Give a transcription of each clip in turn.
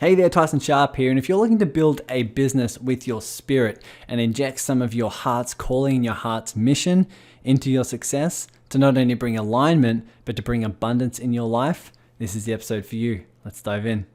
Hey there, Tyson Sharp here. And if you're looking to build a business with your spirit and inject some of your heart's calling and your heart's mission into your success to not only bring alignment, but to bring abundance in your life, this is the episode for you. Let's dive in.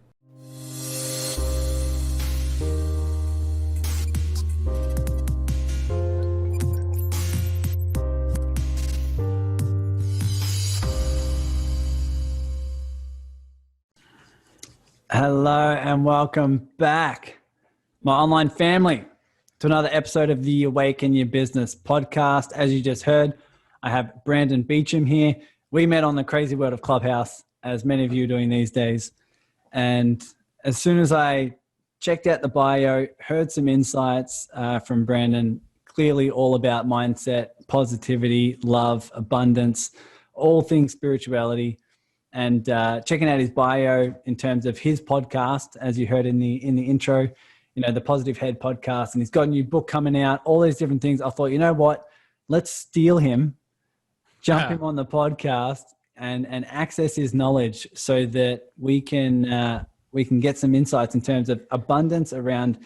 Hello and welcome back, my online family, to another episode of the Awaken Your Business Podcast. As you just heard, I have Brandon Beachum here. We met on the crazy world of Clubhouse, as many of you are doing these days. And as soon as I checked out the bio, heard some insights from Brandon, clearly all about mindset, positivity, love, abundance, all things spirituality. And checking out his bio in terms of his podcast, as you heard in the intro, you know, the Positive Head podcast, and he's got a new book coming out, all these different things. I thought, you know what, let's steal him, jump him on the podcast and access his knowledge so that we can get some insights in terms of abundance around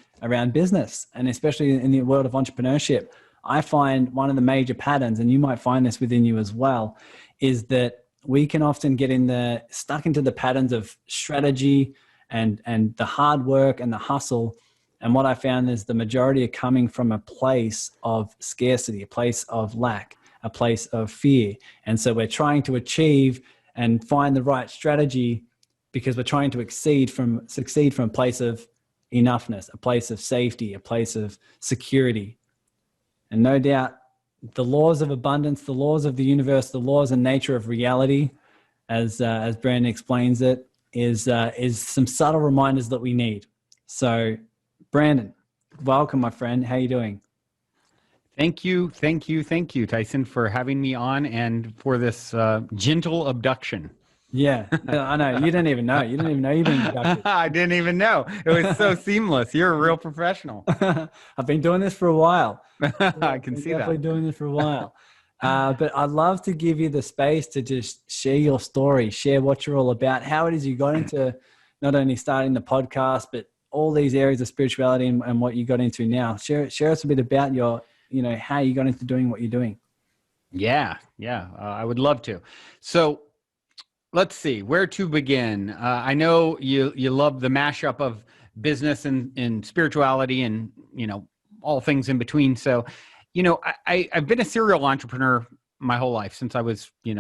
business, and especially in the world of entrepreneurship. I find one of the major patterns, and you might find this within you as well, is that we can often get stuck into the patterns of strategy and the hard work and the hustle. And what I found is the majority are coming from a place of scarcity, a place of lack, a place of fear. And so we're trying to achieve and find the right strategy because we're trying to succeed from a place of enoughness, a place of safety, a place of security. And no doubt, the laws of abundance, the laws of the universe, the laws and nature of reality, as Brandon explains it, is some subtle reminders that we need. So, Brandon, welcome, my friend. How are you doing? Thank you, Tyson, for having me on and for this gentle abduction. Yeah, I know. You didn't even know. You didn't even know you've been abducted. I didn't even know. It was so seamless. You're a real professional. I've been doing this for a while. I can see that. Definitely doing this for a while. But I'd love to give you the space to just share your story, share what you're all about, how it is you got into not only starting the podcast, but all these areas of spirituality and what you got into now. Share us a bit about how you got into doing what you're doing. Yeah. I would love to. So let's see where to begin. I know you love the mashup of business and spirituality and, all things in between. So, I've been a serial entrepreneur my whole life since I was, 8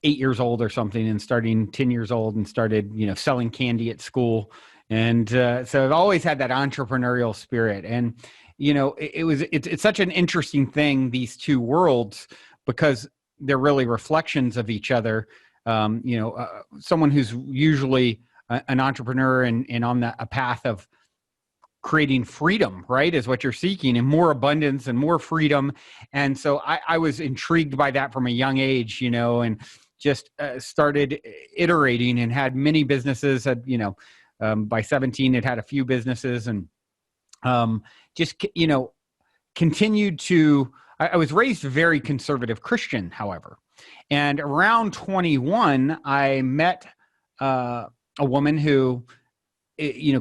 years old or something, and starting 10 years old and started, selling candy at school. And so I've always had that entrepreneurial spirit. And, it's such an interesting thing, these two worlds, because they're really reflections of each other. Someone who's usually an entrepreneur and on a path of creating freedom, right, is what you're seeking, and more abundance and more freedom. And so I was intrigued by that from a young age, and just started iterating and had many businesses. By 17, it had a few businesses, and continued to. I was raised a very conservative Christian, however. And around 21, I met a woman who,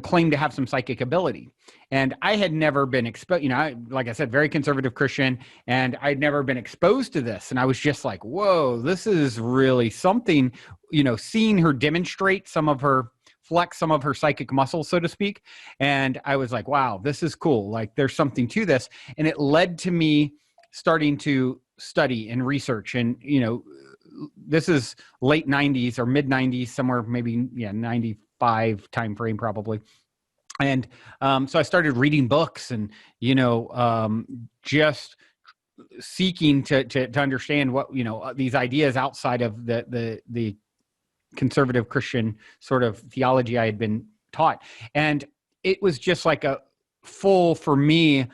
claimed to have some psychic ability. And I had never been exposed, like I said, very conservative Christian, and I'd never been exposed to this. And I was just like, whoa, this is really something, seeing her demonstrate flex some of her psychic muscles, so to speak. And I was like, wow, this is cool. Like, there's something to this. And it led to me starting to study and research. And, this is late 90s or mid 90s, somewhere maybe 95 time frame probably. And so I started reading books and, just seeking to understand what, these ideas outside of the conservative Christian sort of theology I had been taught. And it was just like a full, for me,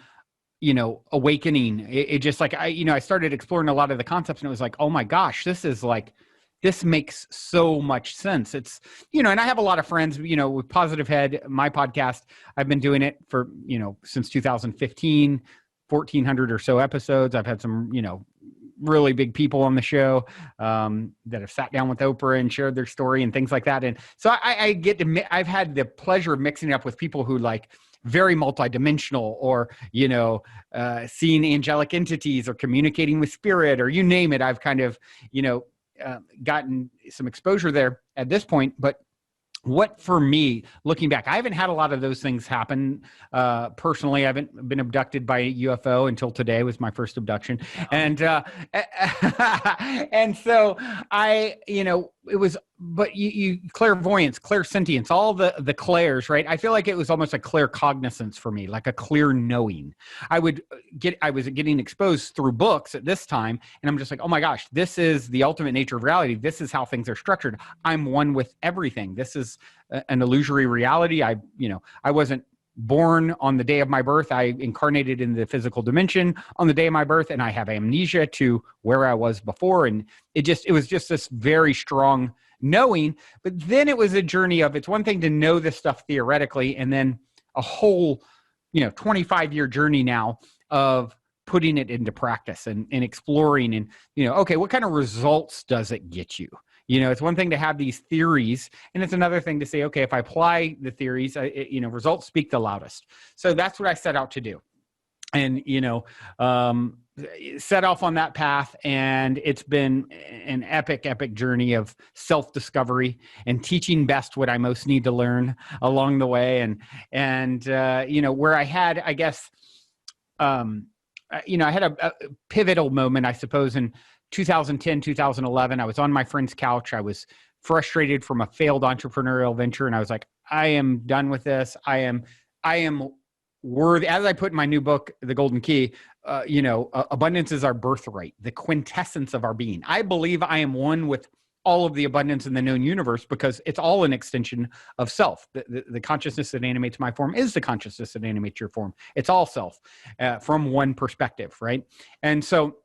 awakening. It just like, I started exploring a lot of the concepts, and it was like, oh my gosh, this makes so much sense. It's, and I have a lot of friends, with Positive Head, my podcast. I've been doing it for, since 2015, 1,400 or so episodes. I've had some, really big people on the show that have sat down with Oprah and shared their story and things like that. And so I've had the pleasure of mixing it up with people who like very multidimensional, or, seeing angelic entities or communicating with spirit, or you name it. I've kind of, gotten some exposure there at this point. But what, for me, looking back, I haven't had a lot of those things happen personally. I haven't been abducted by a UFO until today was my first abduction. And and so it was, but you clairvoyance, clairsentience, all the clairs, right? I feel like it was almost a claircognizance for me, like a clear knowing. I was getting exposed through books at this time, and I'm just like, oh my gosh, this is the ultimate nature of reality. This is how things are structured. I'm one with everything. This is an illusory reality. I wasn't born on the day of my birth. I incarnated in the physical dimension on the day of my birth, and I have amnesia to where I was before. And it was just this very strong knowing. But then it was a journey of, it's one thing to know this stuff theoretically, and then a whole 25-year journey now of putting it into practice and exploring and okay, what kind of results does it get you? It's one thing to have these theories, and it's another thing to say, okay, if I apply the theories, results speak the loudest. So that's what I set out to do. And, set off on that path, and it's been an epic journey of self-discovery and teaching best what I most need to learn along the way. And where I had, I guess, I had a pivotal moment, I suppose, in 2010, 2011, I was on my friend's couch. I was frustrated from a failed entrepreneurial venture. And I was like, I am done with this. I am worthy. As I put in my new book, The Golden Key, abundance is our birthright, the quintessence of our being. I believe I am one with all of the abundance in the known universe because it's all an extension of self. The consciousness that animates my form is the consciousness that animates your form. It's all self from one perspective, right? And so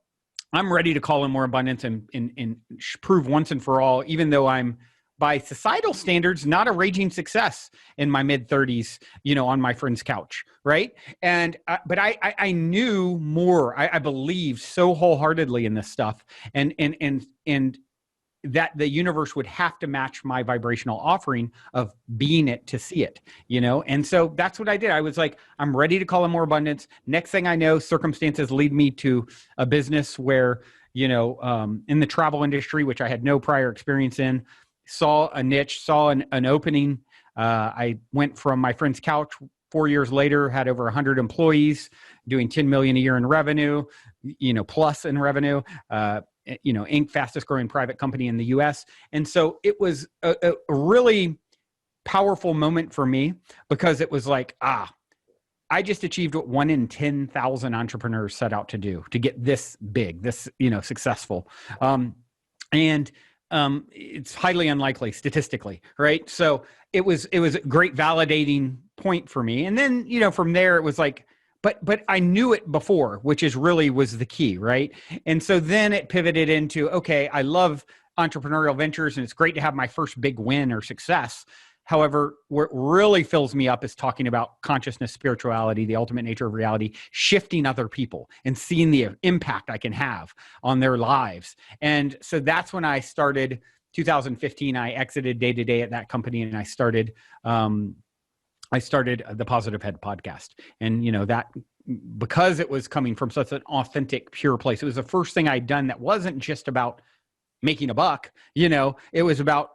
I'm ready to call in more abundance and prove once and for all, even though I'm, by societal standards, not a raging success in my mid-30s, on my friend's couch, right? And but I knew more. I believed so wholeheartedly in this stuff, and that the universe would have to match my vibrational offering of being it to see it, And so that's what I did. I was like, I'm ready to call in more abundance. Next thing I know, circumstances lead me to a business where, in the travel industry, which I had no prior experience in, saw a niche, saw an opening. I went from my friend's couch 4 years later, had over 100 employees doing 10 million a year in revenue, plus in revenue, Inc., fastest growing private company in the US. And so it was a really powerful moment for me because it was like, I just achieved what 1 in 10,000 entrepreneurs set out to do, to get this big, this, successful. It's highly unlikely statistically, right? So it was a great validating point for me. And then, from there it was like, but I knew it before, which was the key, right? And so then it pivoted into, okay, I love entrepreneurial ventures and it's great to have my first big win or success. However, what really fills me up is talking about consciousness, spirituality, the ultimate nature of reality, shifting other people and seeing the impact I can have on their lives. And so that's when I started 2015. I exited day to day at that company, and I started the Positive Head podcast. And, that because it was coming from such an authentic, pure place, it was the first thing I'd done that wasn't just about making a buck, it was about,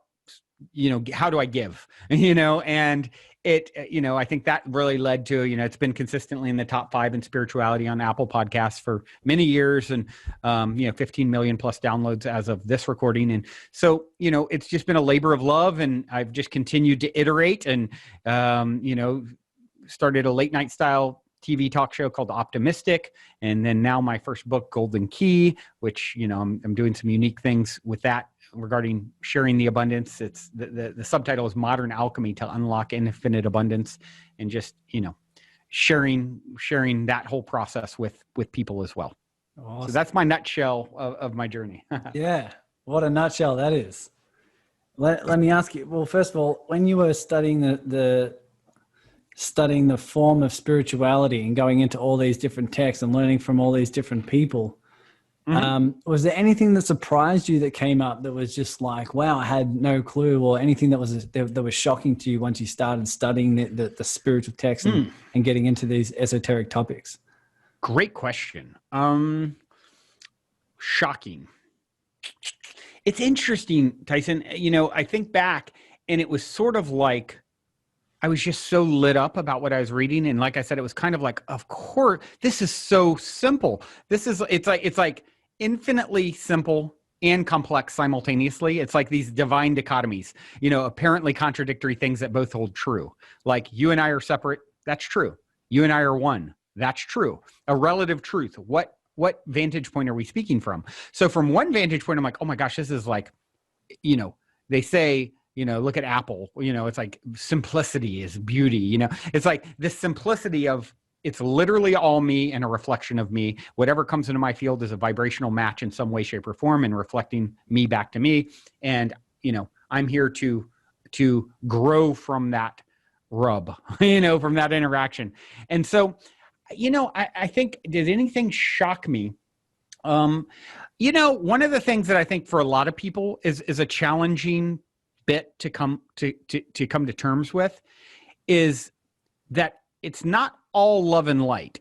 how do I give, and it, I think that really led to, it's been consistently in the top 5 in spirituality on Apple Podcasts for many years, and, 15 million plus downloads as of this recording. And so, it's just been a labor of love, and I've just continued to iterate and, started a late night style TV talk show called Optimystic. And then now my first book, Golden Key, which, I'm doing some unique things with that regarding sharing the abundance. It's the subtitle is Modern Alchemy to Unlock Infinite Abundance, and just, sharing that whole process with people as well. Awesome. So that's my nutshell of my journey. Yeah. What a nutshell that is. Let me ask you, well, first of all, when you were studying studying the form of spirituality and going into all these different texts and learning from all these different people, Was there anything that surprised you that came up that was just like, wow, I had no clue, or anything that was shocking to you once you started studying the spiritual text and getting into these esoteric topics? Great question. Shocking. It's interesting, Tyson. I think back, and it was sort of like I was just so lit up about what I was reading. And like I said, it was kind of like, of course, this is so simple. It's like infinitely simple and complex simultaneously. It's like these divine dichotomies, apparently contradictory things that both hold true. Like you and I are separate. That's true. You and I are one. That's true. A relative truth. What vantage point are we speaking from? So from one vantage point, I'm like, oh my gosh, this is like, they say, look at Apple, it's like simplicity is beauty, it's like this simplicity of it's literally all me and a reflection of me. Whatever comes into my field is a vibrational match in some way, shape, or form and reflecting me back to me. And, I'm here to grow from that rub, from that interaction. And so, I think, did anything shock me? One of the things that I think for a lot of people is a challenging bit to come to terms with is that it's not all love and light.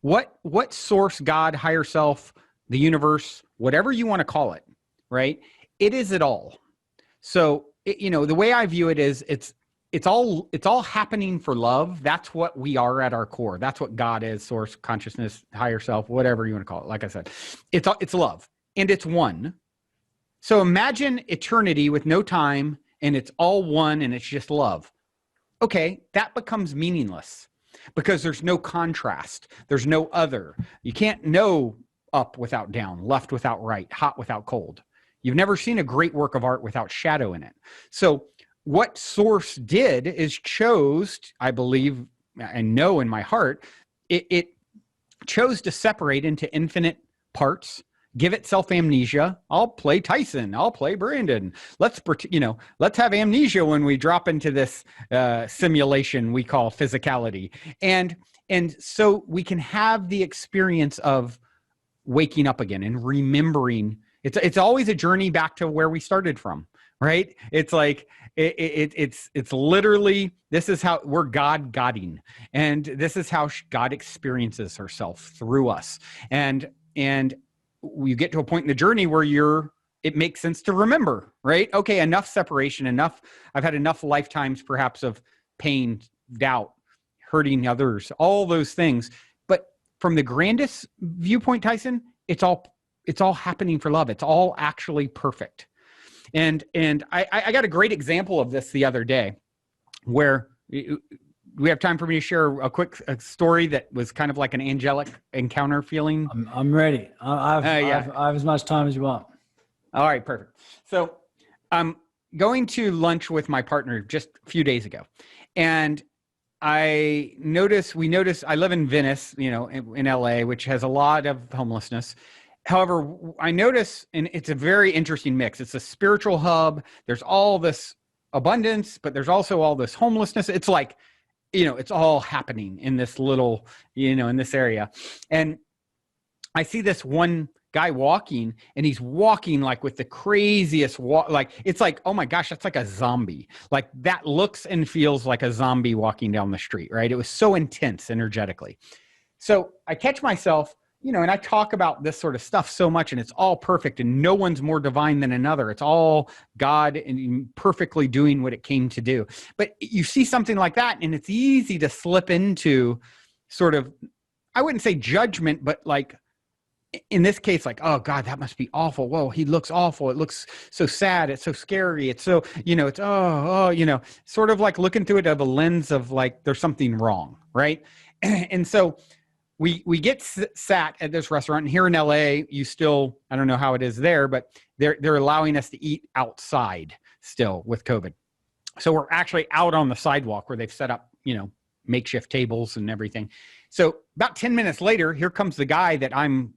What source, God, higher self, the universe, whatever you want to call it, right? It is it all. So, the way I view it is it's all happening for love. That's what we are at our core. That's what God is, source, consciousness, higher self, whatever you want to call it. Like I said, it's love and it's one. So imagine eternity with no time and it's all one and it's just love. Okay, that becomes meaningless because there's no contrast. There's no other. You can't know up without down, left without right, hot without cold. You've never seen a great work of art without shadow in it. So what Source did is chose, I believe, and know in my heart, it chose to separate into infinite parts, give itself amnesia. I'll play Tyson. I'll play Brandon. Let's have amnesia when we drop into this simulation we call physicality. And so we can have the experience of waking up again and remembering. It's always a journey back to where we started from, right? It's like, it's literally, this is how we're God-godding. And this is how God experiences herself through us. And you get to a point in the journey where it makes sense to remember, right? Okay, enough separation, I've had enough lifetimes perhaps of pain, doubt, hurting others, all those things. But from the grandest viewpoint, Tyson, it's all happening for love. It's all actually perfect. And I got a great example of this the other day where we have time for me to share a quick story that was kind of like an angelic encounter feeling. I'm ready. I have as much time as you want. All right, perfect. So I'm going to lunch with my partner just a few days ago. And we noticed, I live in Venice, in LA, which has a lot of homelessness. However, I notice, and it's a very interesting mix. It's a spiritual hub. There's all this abundance, but there's also all this homelessness. It's like, it's all happening in this little, in this area. And I see this one guy walking, and he's walking like with the craziest walk. Like, it's like, oh my gosh, that's like a zombie. Like that looks and feels like a zombie walking down the street, right? It was so intense energetically. So I catch myself, and I talk about this sort of stuff so much, and it's all perfect, and no one's more divine than another. It's all God and perfectly doing what it came to do. But you see something like that, and it's easy to slip into sort of, I wouldn't say judgment, but like, in this case, like, oh God, that must be awful. Whoa, he looks awful. It looks so sad. It's so scary. It's so, it's, sort of like looking through it of a lens of like, there's something wrong, right? And so we get sat at this restaurant, and here in LA, I don't know how it is there, but they're allowing us to eat outside still with COVID. So we're actually out on the sidewalk where they've set up, makeshift tables and everything. So about 10 minutes later, here comes the guy that I'm,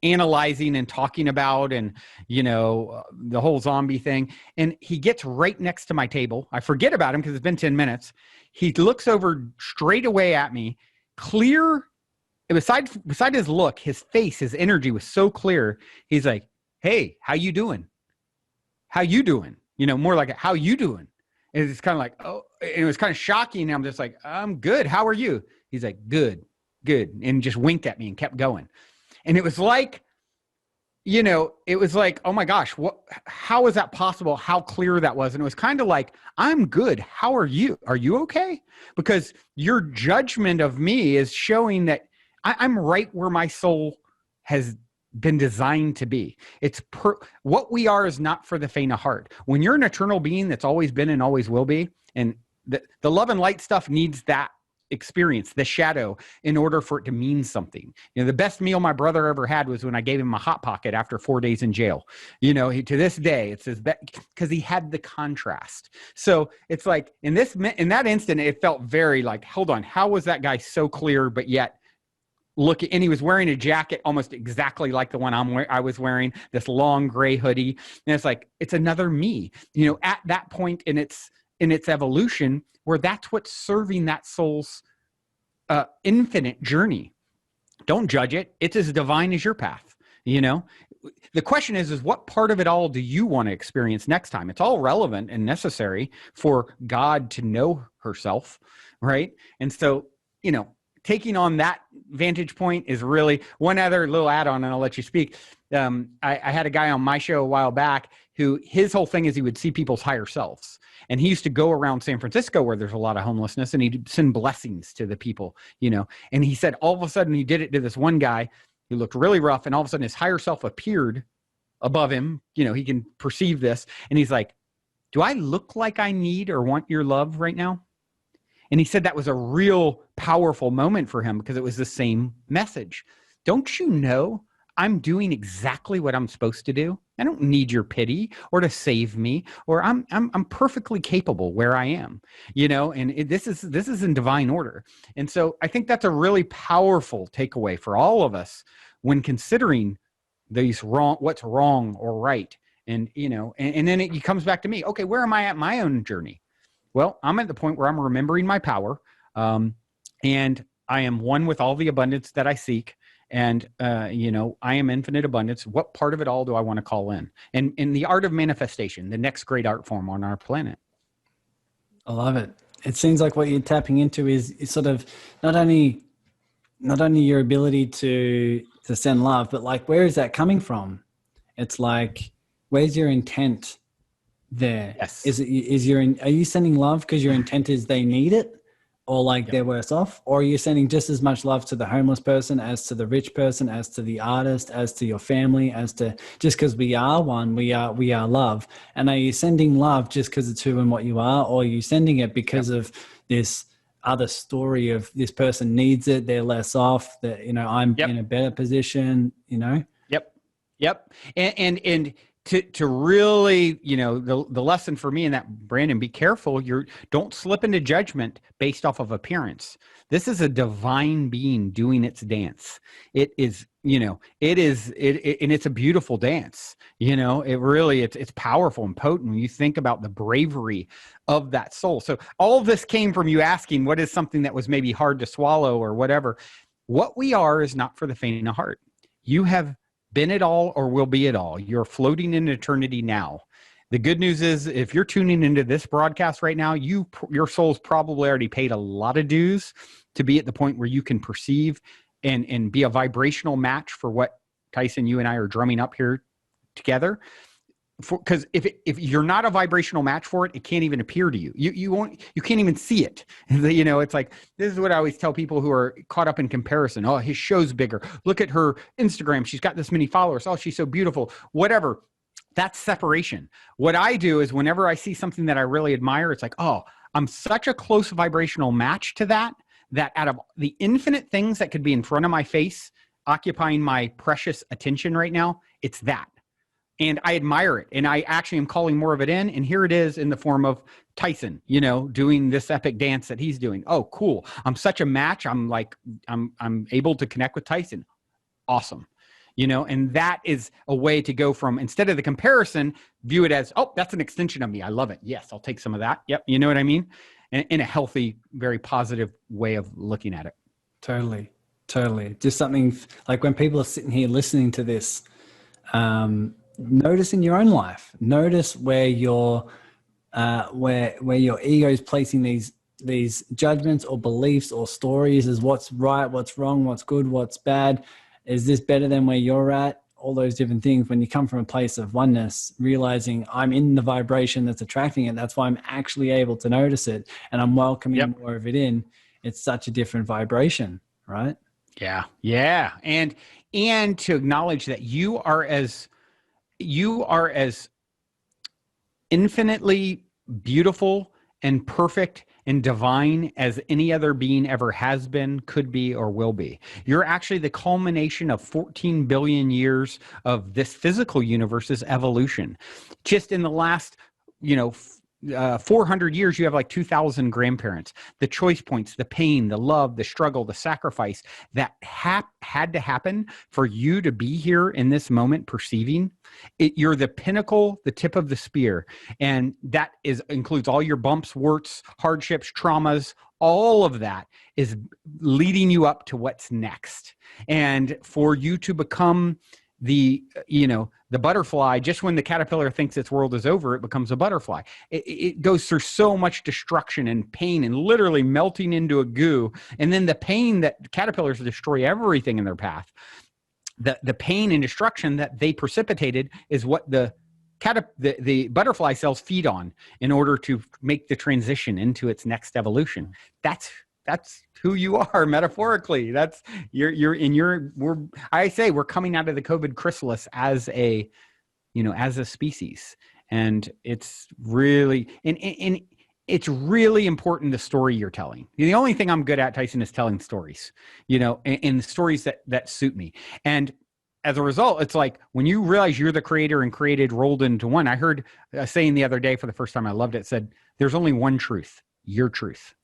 analyzing and talking about, and, the whole zombie thing. And he gets right next to my table. I forget about him because it's been 10 minutes. He looks over straight away at me, clear beside his look, his face, his energy was so clear. He's like, "Hey, how you doing? How you doing?" More like, "How you doing?" And it's kind of like, oh, and it was kind of shocking. I'm just like, "I'm good. How are you?" He's like, "Good, good," and just winked at me and kept going. And it was like, oh my gosh, how is that possible? How clear that was. And it was kind of like, "I'm good. How are you? Are you okay?" Because your judgment of me is showing that I'm right where my soul has been designed to be. What we are is not for the faint of heart. When you're an eternal being that's always been and always will be, and the love and light stuff needs that experience, the shadow, in order for it to mean something. The best meal my brother ever had was when I gave him a Hot Pocket after 4 days in jail. To this day, it's his because he had the contrast. So it's like in that instant, it felt very like, hold on, how was that guy so clear, but yet and he was wearing a jacket almost exactly like the one I was wearing, this long gray hoodie. And it's like, it's another me, at that point in its evolution, where that's what's serving that soul's infinite journey. Don't judge it. It's as divine as your path. The question is what part of it all do you want to experience next time? It's all relevant and necessary for God to know herself, right? And so, taking on that vantage point is really one other little add-on, and I'll let you speak. I had a guy on my show a while back who his whole thing is he would see people's higher selves. And he used to go around San Francisco where there's a lot of homelessness, and he'd send blessings to the people, and he said all of a sudden he did it to this one guy who looked really rough, and all of a sudden his higher self appeared above him. He can perceive this. And he's like, "Do I look like I need or want your love right now?" And he said that was a real powerful moment for him because it was the same message. Don't you know I'm doing exactly what I'm supposed to do? I don't need your pity or to save me, or I'm perfectly capable where I am, and this is in divine order. And so I think that's a really powerful takeaway for all of us when considering what's wrong or right. And, and then it comes back to me. Okay, where am I at my own journey? Well, I'm at the point where I'm remembering my power, and I am one with all the abundance that I seek. And, I am infinite abundance. What part of it all do I want to call in? And in the art of manifestation, the next great art form on our planet. I love it. It seems like what you're tapping into is sort of not only your ability to send love, but like, where is that coming from? It's like, where's your intent there? Yes. Are you sending love because your intent is they need it, or like they're worse off? Or are you sending just as much love to the homeless person as to the rich person, as to the artist, as to your family, as to just because we are one, we are love? And are you sending love just because it's who and what you are, or are you sending it because of this other story of this person needs it, they're less off, that I'm in a better position, Yep. And to really, the lesson for me in that, Brandon, be careful. Don't slip into judgment based off of appearance. This is a divine being doing its dance. It is, and it's a beautiful dance. It's powerful and potent when you think about the bravery of that soul. So all of this came from you asking, what is something that was maybe hard to swallow or whatever? What we are is not for the faint of heart. You have been it all or will be it all. You're floating in eternity now. The good news is, if you're tuning into this broadcast right now, your soul's probably already paid a lot of dues to be at the point where you can perceive and be a vibrational match for what Tyson, you and I are drumming up here together. Because if you're not a vibrational match for it, it can't even appear to you. You can't even see it. It's like, this is what I always tell people who are caught up in comparison. Oh, his show's bigger. Look at her Instagram. She's got this many followers. Oh, she's so beautiful. Whatever. That's separation. What I do is whenever I see something that I really admire, it's like, oh, I'm such a close vibrational match to that out of the infinite things that could be in front of my face, occupying my precious attention right now, it's that. And I admire it. And I actually am calling more of it in. And here it is in the form of Tyson, doing this epic dance that he's doing. Oh, cool. I'm such a match. I'm able to connect with Tyson. Awesome. And that is a way to go from, instead of the comparison, view it as, oh, that's an extension of me. I love it. Yes, I'll take some of that. Yep. You know what I mean? In a healthy, very positive way of looking at it. Totally. Totally. Just something like when people are sitting here listening to this, notice in your own life, notice where your ego is placing these judgments or beliefs or stories as what's right, what's wrong, what's good, what's bad. Is this better than where you're at? All those different things. When you come from a place of oneness, realizing I'm in the vibration that's attracting it, that's why I'm actually able to notice it, and I'm welcoming more of it in. It's such a different vibration, right? Yeah. And to acknowledge that you are as infinitely beautiful and perfect and divine as any other being ever has been, could be, or will be. You're actually the culmination of 14 billion years of this physical universe's evolution. Just in the last, 400 years, you have like 2,000 grandparents. The choice points, the pain, the love, the struggle, the sacrifice that had to happen for you to be here in this moment perceiving it. You're the pinnacle, the tip of the spear. And that includes all your bumps, warts, hardships, traumas. All of that is leading you up to what's next. And for you to become the butterfly, just when the caterpillar thinks its world is over, it becomes a butterfly. It goes through so much destruction and pain and literally melting into a goo. And then the pain that caterpillars destroy everything in their path. The pain and destruction that they precipitated is what the butterfly cells feed on in order to make the transition into its next evolution. That's who you are metaphorically. I say we're coming out of the COVID chrysalis as a species. And it's really, and it's really important, the story you're telling. The only thing I'm good at, Tyson, is telling stories, and stories that suit me. And as a result, it's like when you realize you're the creator and created rolled into one. I heard a saying the other day for the first time, I loved it, said, there's only one truth, your truth.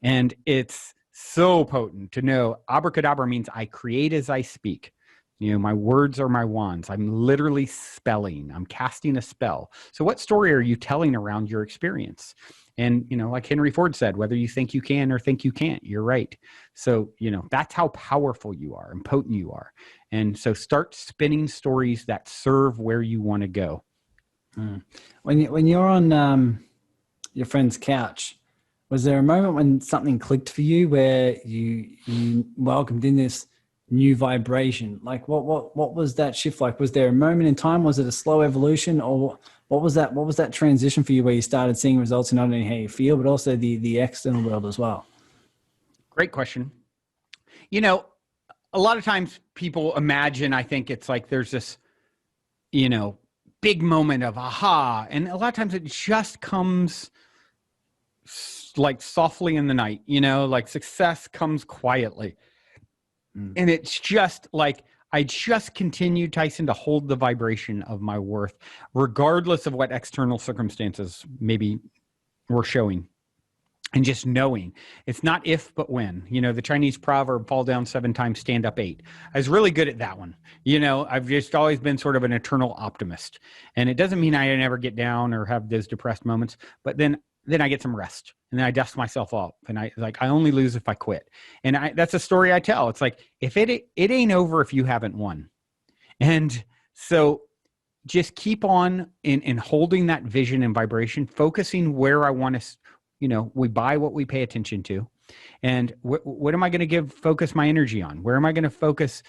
And it's so potent to know abracadabra means I create as I speak. My words are my wands. I'm literally spelling. I'm casting a spell. So what story are you telling around your experience? And, like Henry Ford said, whether you think you can or think you can't, you're right. So, that's how powerful you are and potent you are. And so start spinning stories that serve where you want to go. When you're on your friend's couch, was there a moment when something clicked for you where you welcomed in this new vibration? Like what was that shift like? Was there a moment in time? Was it a slow evolution, or what was that transition for you where you started seeing results in not only how you feel, but also the external world as well? Great question. A lot of times people imagine, I think it's like there's this, big moment of aha. And a lot of times it just comes like softly in the night, like success comes quietly. And it's just like, I just continued, Tyson, to hold the vibration of my worth, regardless of what external circumstances maybe were showing. And just knowing it's not if, but when. The Chinese proverb, fall down 7 times, stand up 8. I was really good at that one. I've just always been sort of an eternal optimist. And it doesn't mean I never get down or have those depressed moments, but then I get some rest, and then I dust myself off, and I only lose if I quit. And that's a story I tell. It's like, if it ain't over if you haven't won. And so just keep on in holding that vision and vibration, focusing where I want to, we buy what we pay attention to. And what am I going to focus my energy on? Where am I going to focus,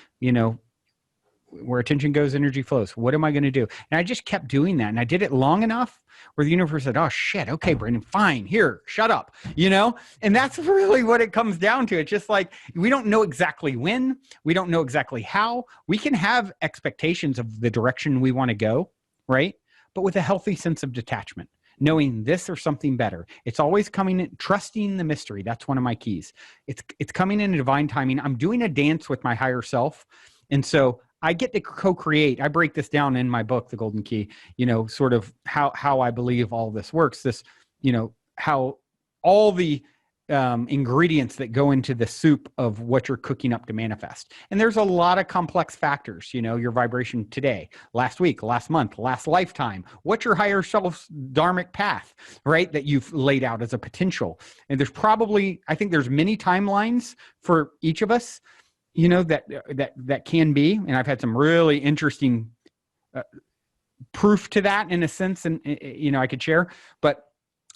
where attention goes, energy flows. What am I going to do? And I just kept doing that. And I did it long enough where the universe said, oh shit, okay, Brandon, fine, here, shut up, And that's really what it comes down to. It's just like, we don't know exactly when, we don't know exactly how. We can have expectations of the direction we want to go, right? But with a healthy sense of detachment, knowing this or something better. It's always coming in, trusting the mystery. That's one of my keys. It's coming in a divine timing. I'm doing a dance with my higher self. And so I get to co-create. I break this down in my book, The Golden Key, sort of how I believe all this works. This, how all the ingredients that go into the soup of what you're cooking up to manifest. And there's a lot of complex factors, your vibration today, last week, last month, last lifetime, what's your higher self's dharmic path, right? That you've laid out as a potential. And there's probably, I think there's many timelines for each of us. that can be, and I've had some really interesting proof to that in a sense, and I could share, but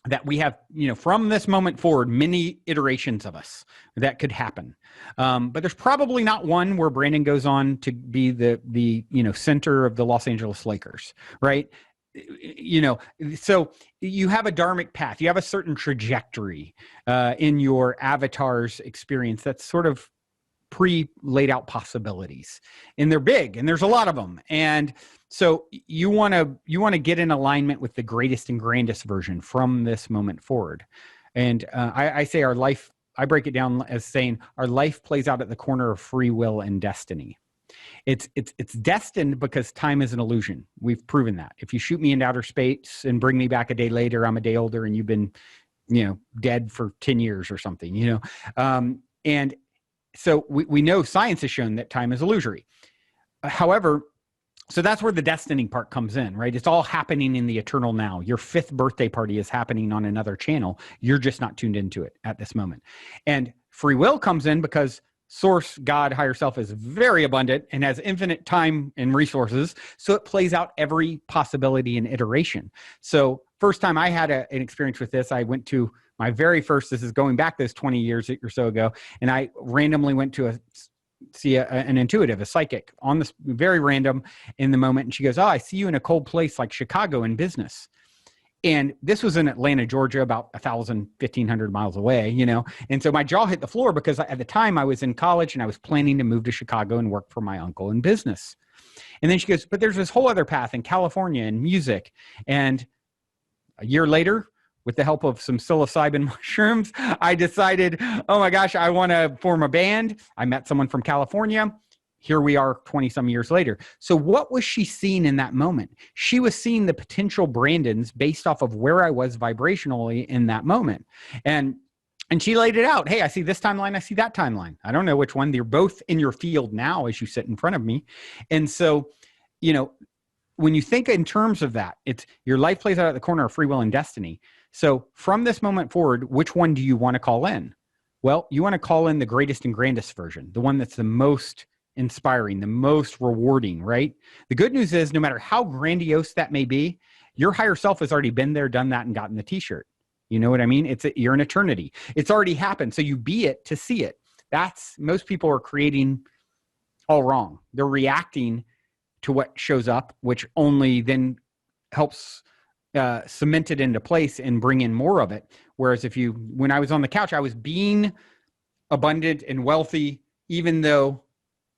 that we have, from this moment forward, many iterations of us that could happen. But there's probably not one where Brandon goes on to be the center of the Los Angeles Lakers, right? So you have a dharmic path, you have a certain trajectory in your avatar's experience that's sort of pre-laid out possibilities, and they're big, and there's a lot of them. And so you want to get in alignment with the greatest and grandest version from this moment forward. And I say our life, I break it down as saying our life plays out at the corner of free will and destiny. It's destined because time is an illusion. We've proven that. If you shoot me into outer space and bring me back a day later, I'm a day older, and you've been, dead for 10 years or something, and so we know science has shown that time is illusory. However, so that's where the destiny part comes in, right? It's all happening in the eternal now. Your 5th birthday party is happening on another channel. You're just not tuned into it at this moment. And free will comes in because source, God, higher self is very abundant and has infinite time and resources. So it plays out every possibility and iteration. So first time I had an experience with this, I went to my very first, this is going back those 20 years or so ago, and I randomly went to see an intuitive, a psychic, on this very random in the moment. And she goes, "Oh, I see you in a cold place like Chicago in business." And this was in Atlanta, Georgia, about 1,500 miles away, And so my jaw hit the floor because at the time I was in college and I was planning to move to Chicago and work for my uncle in business. And then she goes, "But there's this whole other path in California and music." And a year later, with the help of some psilocybin mushrooms, I decided, oh my gosh, I want to form a band. I met someone from California. Here we are 20 some years later. So what was she seeing in that moment? She was seeing the potential Brandons based off of where I was vibrationally in that moment. And she laid it out. Hey, I see this timeline. I see that timeline. I don't know which one. They're both in your field now as you sit in front of me. And so, when you think in terms of that, it's your life plays out at the corner of free will and destiny. So from this moment forward, which one do you want to call in? Well, you want to call in the greatest and grandest version, the one that's the most inspiring, the most rewarding, right? The good news is no matter how grandiose that may be, your higher self has already been there, done that, and gotten the t-shirt. You know what I mean? You're in eternity. It's already happened. So you be it to see it. Most people are creating all wrong. They're reacting to what shows up, which only then helps cement it into place and bring in more of it. Whereas when I was on the couch, I was being abundant and wealthy, even though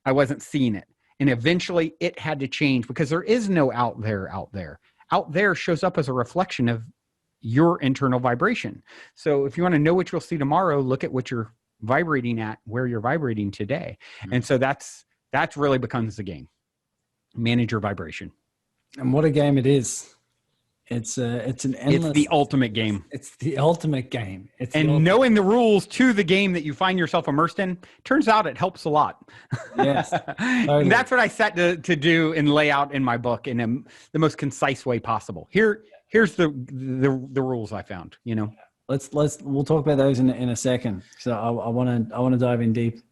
I wasn't seeing it. And eventually it had to change because there is no out there. Out there shows up as a reflection of your internal vibration. So if you want to know what you'll see tomorrow, look at what you're vibrating at, where you're vibrating today. Mm-hmm. And so that's really becomes the game. Manage your vibration. And what a game it is. It's an endless. It's the ultimate game. It's the ultimate game. Knowing the rules to the game that you find yourself immersed in, turns out it helps a lot. Yes. Totally. And that's what I set to do and lay out in my book in the most concise way possible. Here's the rules I found, We'll talk about those in a second. So I want to dive in deep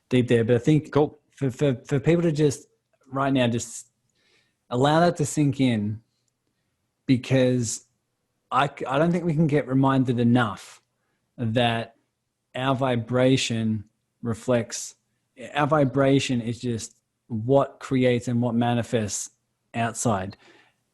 there, but I think cool. for people to just right now, just allow that to sink in, because I don't think we can get reminded enough that our vibration is just what creates and what manifests outside.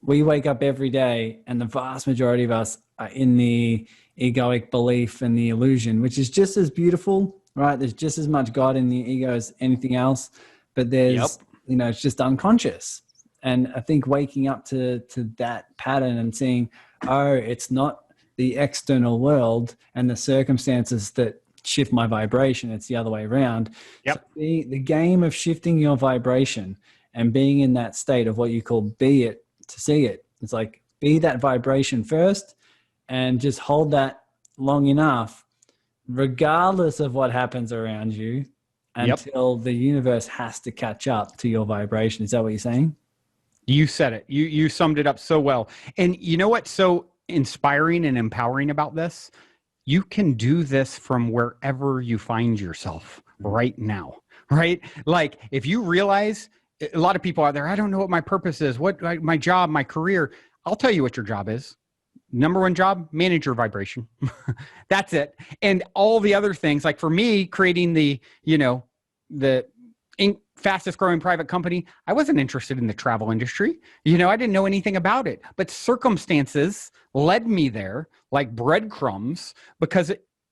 We wake up every day and the vast majority of us are in the egoic belief and the illusion, which is just as beautiful, right? There's just as much God in the ego as anything else, but there's, it's just unconscious. And I think waking up to that pattern and seeing, it's not the external world and the circumstances that shift my vibration. It's the other way around. Yep. So the game of shifting your vibration and being in that state of what you call be it to see it. It's like be that vibration first and just hold that long enough, regardless of what happens around you, until the universe has to catch up to your vibration. Is that what you're saying? You said it. You summed it up so well. And you know what's so inspiring and empowering about this? You can do this from wherever you find yourself right now, right? Like if you realize, a lot of people out there, I don't know what my purpose is, what my job, my career. I'll tell you what your job is. Number one job, manage your vibration. That's it. And all the other things, like for me, creating the fastest growing private company, I wasn't interested in the travel industry. I didn't know anything about it, but circumstances led me there like breadcrumbs because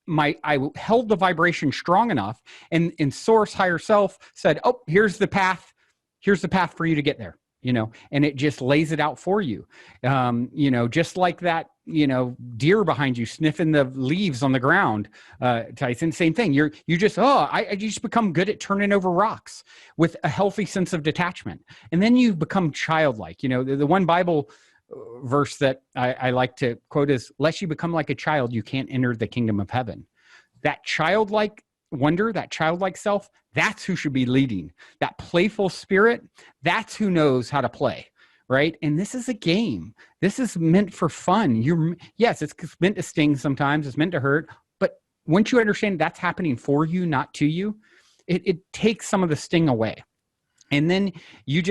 I held the vibration strong enough, and source, higher self said, oh, here's the path for you to get there. And it just lays it out for you. Just like that, deer behind you sniffing the leaves on the ground, Tyson, same thing. You just become good at turning over rocks with a healthy sense of detachment. And then you become childlike. The one Bible verse that I like to quote is, lest you become like a child, you can't enter the kingdom of heaven. That childlike wonder, that childlike self, that's who should be leading. That playful spirit, that's who knows how to play, right? And this is a game. This is meant for fun. Yes, it's meant to sting sometimes. It's meant to hurt. But once you understand that's happening for you, not to you, it takes some of the sting away. And then you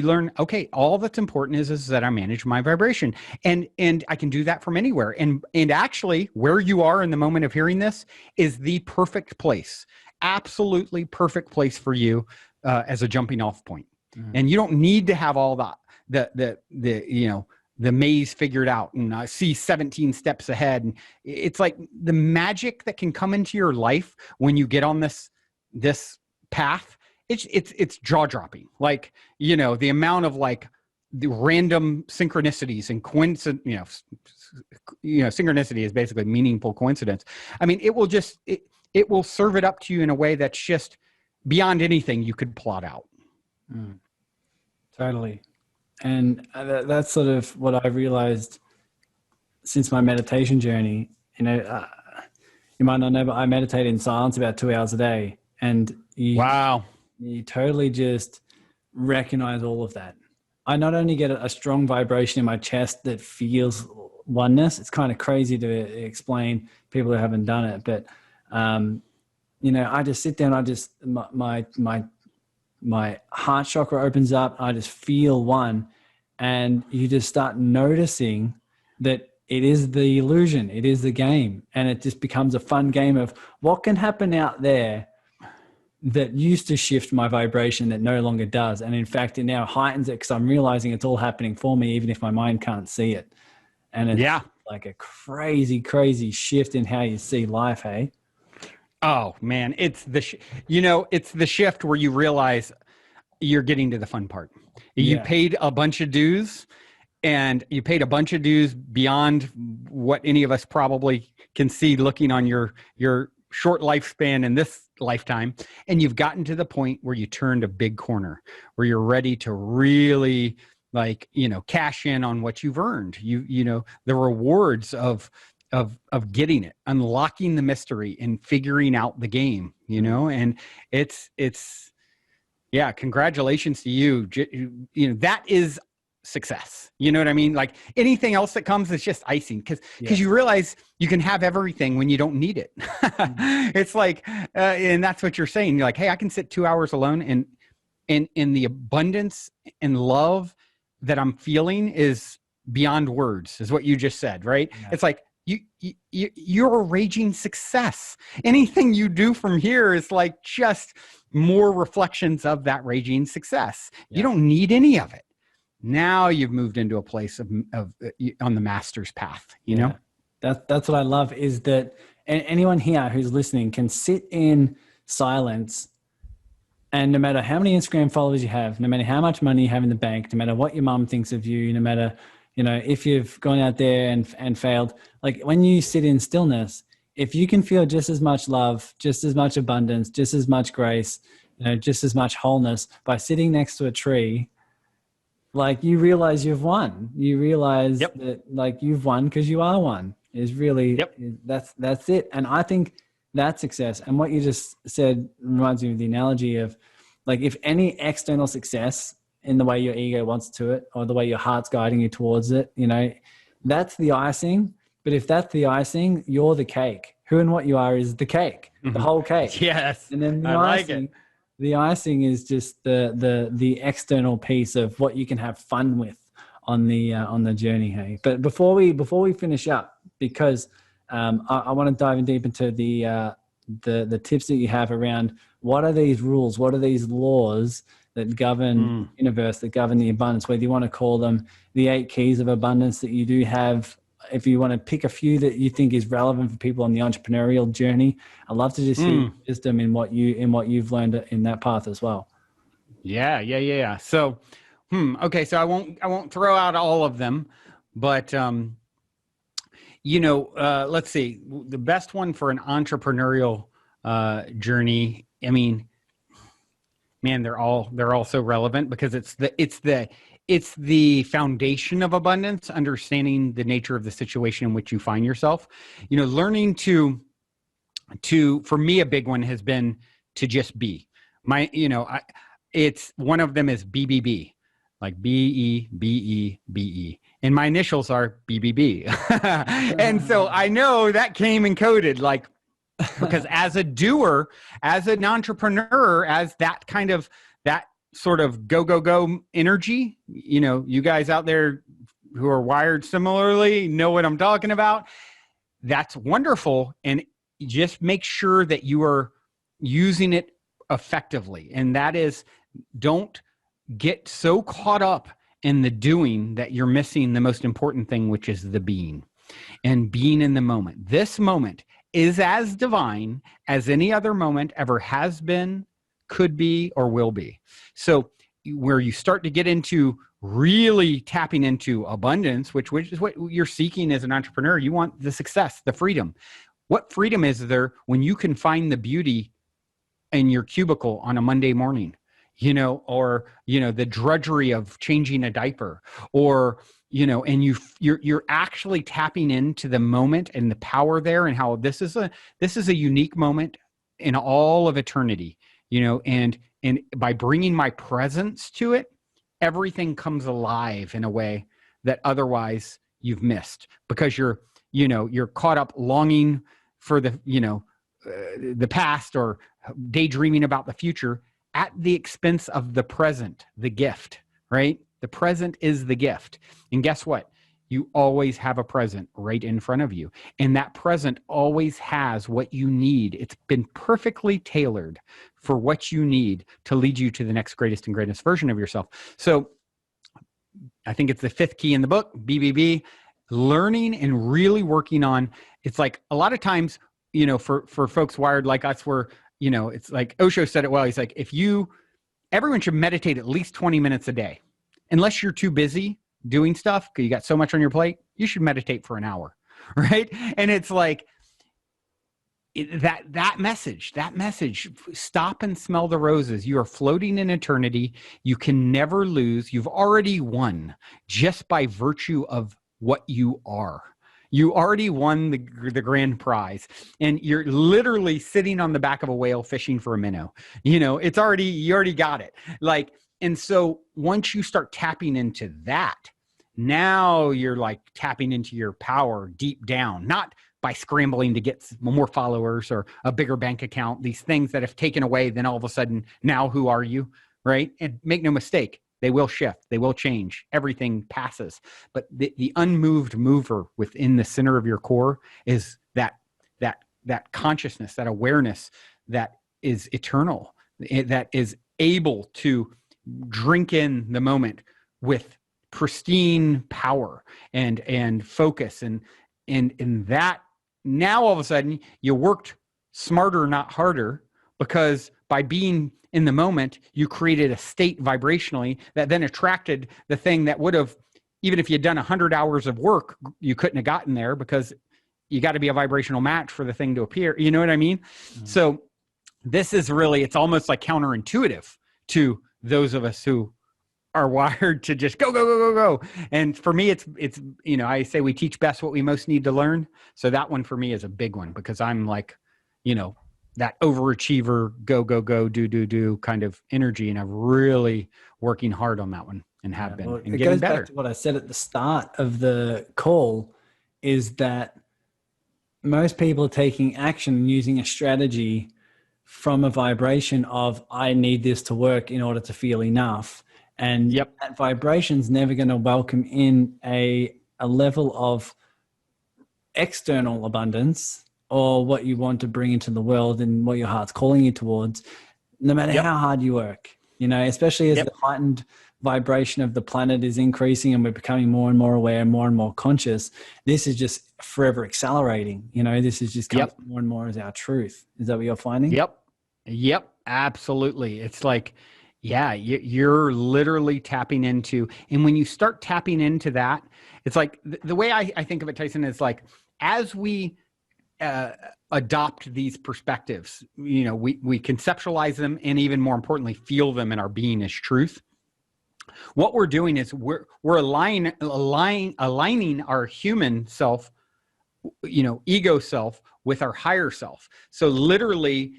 learn, okay, all that's important is that I manage my vibration, and I can do that from anywhere. And actually where you are in the moment of hearing this is the perfect place, absolutely perfect place for you as a jumping off point. Mm-hmm. And you don't need to have all the maze figured out and see 17 steps ahead. And it's like the magic that can come into your life when you get on this path. It's jaw dropping. Like, the amount of like the random synchronicities and synchronicity is basically meaningful coincidence. I mean, it will serve it up to you in a way that's just beyond anything you could plot out. Totally. And that's sort of what I realized since my meditation journey. You might not know, but I meditate in silence about 2 hours a day. And wow. You totally just recognize all of that. I not only get a strong vibration in my chest that feels oneness. It's kind of crazy to explain people who haven't done it, but I just sit down. My heart chakra opens up. I just feel one, and you just start noticing that it is the illusion. It is the game, and it just becomes a fun game of what can happen out there that used to shift my vibration that no longer does. And in fact, it now heightens it because I'm realizing it's all happening for me, even if my mind can't see it. And it's like a crazy, crazy shift in how you see life, hey? Oh man, it's the shift where you realize you're getting to the fun part. You paid a bunch of dues, and you paid a bunch of dues beyond what any of us probably can see looking on your short lifespan in this lifetime. And you've gotten to the point where you turned a big corner, where you're ready to really cash in on what you've earned. The rewards of getting it, unlocking the mystery and figuring out the game, and it's congratulations to you. That is success. You know what I mean? Like anything else that comes is just icing because you realize you can have everything when you don't need it. It's like, and that's what you're saying. You're like, hey, I can sit 2 hours alone, and in the abundance and love that I'm feeling is beyond words, is what you just said, right? Yeah. It's like, you're a raging success. Anything you do from here is like just more reflections of that raging success. Yeah. You don't need any of it. Now you've moved into a place of on the master's path, you know? That's what I love, is that anyone here who's listening can sit in silence, and no matter how many Instagram followers you have, no matter how much money you have in the bank, no matter what your mom thinks of you, no matter, if you've gone out there and failed, like when you sit in stillness, if you can feel just as much love, just as much abundance, just as much grace, just as much wholeness by sitting next to a tree, like you realize you've won. You realize that like you've won because you are one, is really, that's it. And I think that's success. And what you just said reminds me of the analogy of like, if any external success in the way your ego wants to it, or the way your heart's guiding you towards it, that's the icing. But if that's the icing, you're the cake. who and what you are is the cake, the whole cake. Yes. And then the icing is just the external piece of what you can have fun with on the journey. Hey, but before we finish up, because I want to dive in deep into the tips that you have around what are these rules, what are these laws that govern the universe, that govern the abundance, whether you want to call them the 8 keys of abundance that you do have. If you want to pick a few that you think is relevant for people on the entrepreneurial journey, I'd love to just hear wisdom in what you've learned in that path as well. Yeah. So, okay. So I won't throw out all of them, but, let's see, the best one for an entrepreneurial, journey. I mean, man, they're all so relevant because it's the foundation of abundance, understanding the nature of the situation in which you find yourself. Learning to for me, a big one has been to just be. It's one of them is BBB, like BEBEBE. And my initials are BBB. And so I know that came encoded, like, because as a doer, as an entrepreneur, as that sort of go energy, you guys out there who are wired similarly know what I'm talking about. That's wonderful. And just make sure that you are using it effectively. And that is, don't get so caught up in the doing that you're missing the most important thing, which is the being, and being in the moment. This moment is as divine as any other moment ever has been, could be, or will be. So where you start to get into really tapping into abundance, which is what you're seeking as an entrepreneur, you want the success, the freedom. What freedom is there when you can find the beauty in your cubicle on a Monday morning, or, the drudgery of changing a diaper, or, and you're actually tapping into the moment and the power there, and how this is a unique moment in all of eternity, and by bringing my presence to it, everything comes alive in a way that otherwise you've missed, because you're caught up longing for the past, or daydreaming about the future at the expense of the present, the gift, right? The present is the gift. And guess what? You always have a present right in front of you. And that present always has what you need. It's been perfectly tailored for what you need to lead you to the next greatest and greatest version of yourself. So I think it's the 5th key in the book, BBB, learning and really working on. It's like a lot of times, for folks wired like us, where, it's like Osho said it well. He's like, everyone should meditate at least 20 minutes a day. Unless you're too busy doing stuff because you got so much on your plate, you should meditate for an hour, right? And it's like that message, stop and smell the roses. You are floating in eternity. You can never lose. You've already won just by virtue of what you are. You already won the grand prize, and you're literally sitting on the back of a whale fishing for a minnow. You already got it. And so once you start tapping into that, now you're like tapping into your power deep down, not by scrambling to get more followers or a bigger bank account, these things that have taken away, then all of a sudden, now who are you, right? And make no mistake, they will shift, they will change, everything passes. But the unmoved mover within the center of your core is that consciousness, that awareness that is eternal, that is able to drink in the moment with pristine power and focus, and that now all of a sudden you worked smarter, not harder, because by being in the moment, you created a state vibrationally that then attracted the thing that would have, even if you'd done 100 hours of work, you couldn't have gotten there, because you got to be a vibrational match for the thing to appear. You know what I mean? Mm-hmm. So this is really, it's almost like counterintuitive to those of us who are wired to just go. And for me, it's, I say we teach best what we most need to learn. So that one for me is a big one, because I'm like, that overachiever, go, do kind of energy. And I'm really working hard on that one, and have been, and getting better. Back to what I said at the start of the call, is that most people are taking action and using a strategy from a vibration of, I need this to work in order to feel enough. And that vibration's never going to welcome in a level of external abundance or what you want to bring into the world and what your heart's calling you towards, no matter how hard you work, you know, especially as the heightened vibration of the planet is increasing and we're becoming more and more aware, more and more conscious. This is just forever accelerating. You know, this is just coming more and more as our truth. Is that what you're finding? Yep. Absolutely. It's like, you're literally tapping into, and when you start tapping into that, it's like the way I think of it, Tyson, is like, as we adopt these perspectives, you know, we conceptualize them and even more importantly, feel them in our being as truth. What we're doing is we're aligning our human self, you know, ego self with our higher self. So literally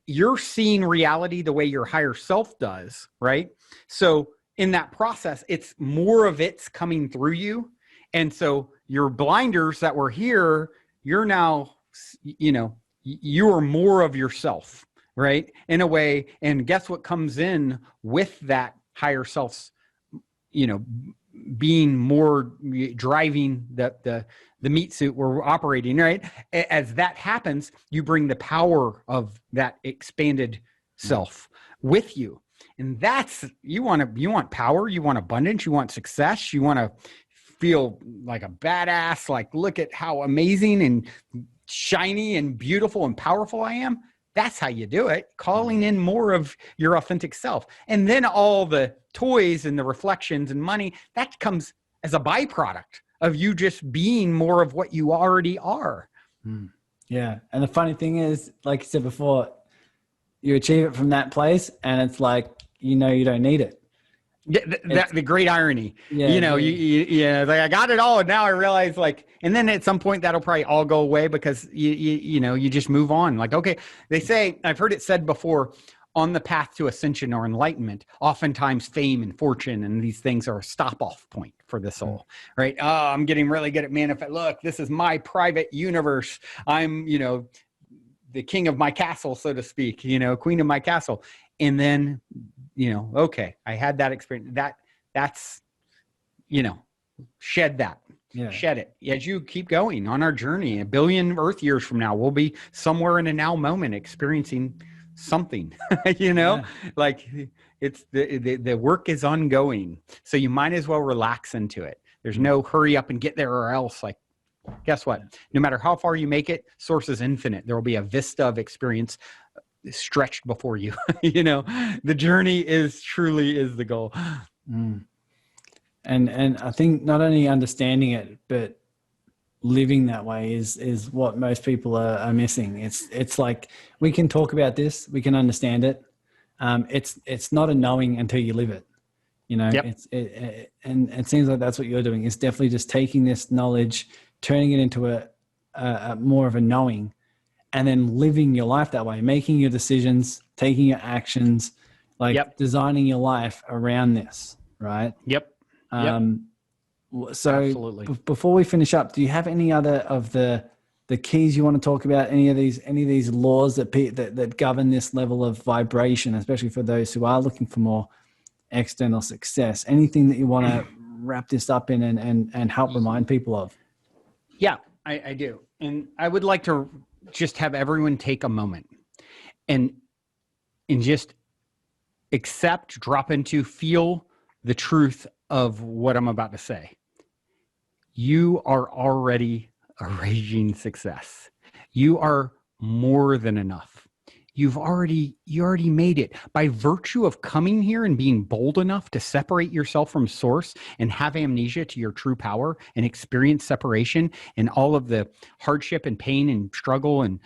you're seeing reality the way your higher self does, right? So in that process, it's more of it's coming through you. And so your blinders that were here, you're now, you know, you are more of yourself, right? In a way. And guess what comes in with that higher self's, you know, being more driving the meat suit we're operating, right? As that happens, you bring the power of that expanded self with you. And that's, you want power, you want abundance, you want success, you want to feel like a badass, like, look at how amazing and shiny and beautiful and powerful I am. That's how you do it, calling in more of your authentic self. And then all the toys and the reflections and money, that comes as a byproduct of you just being more of what you already are. Yeah. And the funny thing is, like you said before, you achieve it from that place and it's like, you know, you don't need it. Yeah, the great irony, you know, like I got it all. And now I realize, like, and then at some point that'll probably all go away because you know, you just move on. Like, okay, they say, I've heard it said before, on the path to ascension or enlightenment, oftentimes fame and fortune and these things are a stop off point for the soul, right? Oh, I'm getting really good at manifest. Look, this is my private universe. I'm, you know, the king of my castle, so to speak, you know, queen of my castle. And then, you know, okay, I had that experience. That's, you know, shed that, shed it. As you keep going on our journey, 1 billion Earth years from now, we'll be somewhere in a now moment experiencing something, you know, like it's the work is ongoing. So you might as well relax into it. There's no hurry up and get there or else, like, guess what? No matter how far you make it, source is infinite. There will be a vista of experience stretched before you. You know, the journey is the goal. And I think not only understanding it, but living that way is what most people are missing. It's like, we can talk about this, we can understand it. It's not a knowing until you live it. You know, and it seems like that's what you're doing. It's definitely just taking this knowledge, turning it into a more of a knowing, and then living your life that way, making your decisions, taking your actions, like designing your life around this, right? So absolutely. Before we finish up, do you have any other of the keys you want to talk about? Any of these laws that govern this level of vibration, especially for those who are looking for more external success? Anything that you want to wrap this up in and help remind people of? Yeah, I do. And I would like to just have everyone take a moment and just accept, drop into, feel the truth of what I'm about to say. You are already a raging success. You are more than enough. You already made it by virtue of coming here and being bold enough to separate yourself from source and have amnesia to your true power and experience separation and all of the hardship and pain and struggle and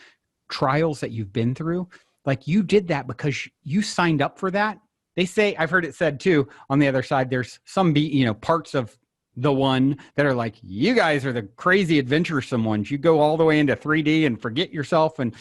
trials that you've been through. Like, you did that because you signed up for that. They say, I've heard it said too, on the other side, there's some parts of the one that are like, you guys are the crazy adventuresome ones. You go all the way into 3D and forget yourself. And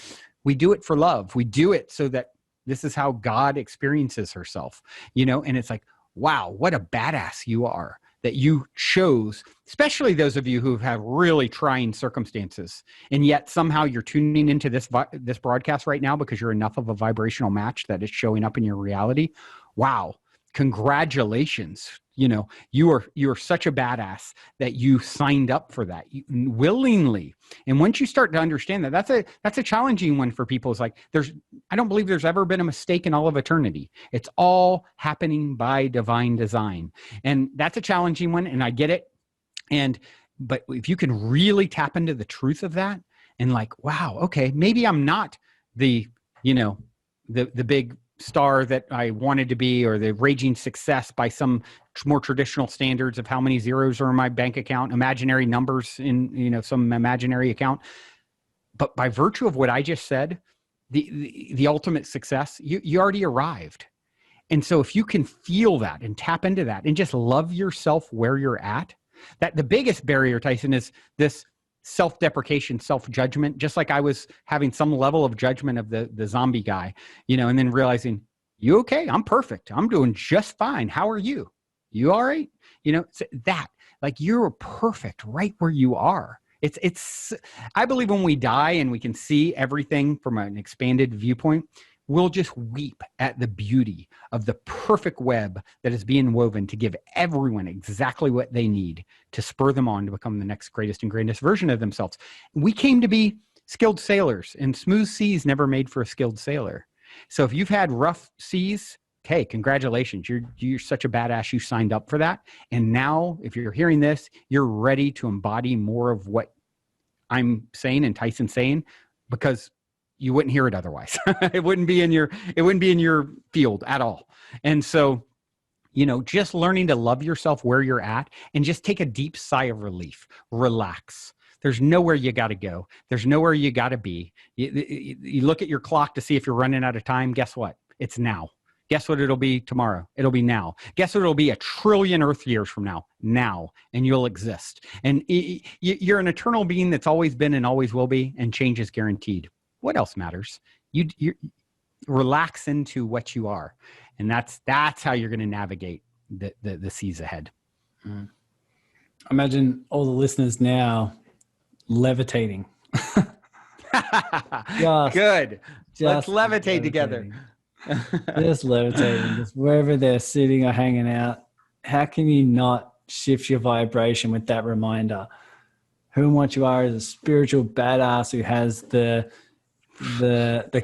we do it for love. We do it so that this is how God experiences herself, you know? And it's like, wow, what a badass you are, that you chose, especially those of you who have really trying circumstances, and yet somehow you're tuning into this broadcast right now because you're enough of a vibrational match that it's showing up in your reality. Wow. Congratulations. You are such a badass that you signed up for that willingly. And once you start to understand that, that's a challenging one for people. It's like, I don't believe there's ever been a mistake in all of eternity. It's all happening by divine design. And that's a challenging one. And I get it. But if you can really tap into the truth of that and like, wow, okay, maybe I'm not the big star that I wanted to be, or the raging success by some more traditional standards of how many zeros are in my bank account, imaginary numbers in, some imaginary account. But by virtue of what I just said, the ultimate success, you already arrived. And so if you can feel that and tap into that and just love yourself where you're at, that the biggest barrier, Tyson, is this self-deprecation, self-judgment, just like I was having some level of judgment of the zombie guy, and then realizing, you okay? I'm perfect. I'm doing just fine. How are you? You all right? That, like, you're perfect right where you are. I believe when we die and we can see everything from an expanded viewpoint, we'll just weep at the beauty of the perfect web that is being woven to give everyone exactly what they need to spur them on to become the next greatest and greatest version of themselves. We came to be skilled sailors, and smooth seas never made for a skilled sailor. So if you've had rough seas, hey, congratulations. You're such a badass. You signed up for that. And now if you're hearing this, you're ready to embody more of what I'm saying and Tyson's saying, because you wouldn't hear it otherwise. It wouldn't be in your field at all. And so, just learning to love yourself where you're at and just take a deep sigh of relief, relax. There's nowhere you got to go. There's nowhere you got to be. You look at your clock to see if you're running out of time. Guess what? It's now. Guess what it'll be tomorrow? It'll be now. Guess what it'll be 1 trillion Earth years from now? Now. And you'll exist. And you're an eternal being that's always been and always will be, and change is guaranteed. What else matters? You relax into what you are. And that's how you're going to navigate the seas ahead. Imagine all the listeners now levitating. Good. Let's levitate together. Just levitating, just wherever they're sitting or hanging out. How can you not shift your vibration with that reminder? Who and what you are as a spiritual badass who has the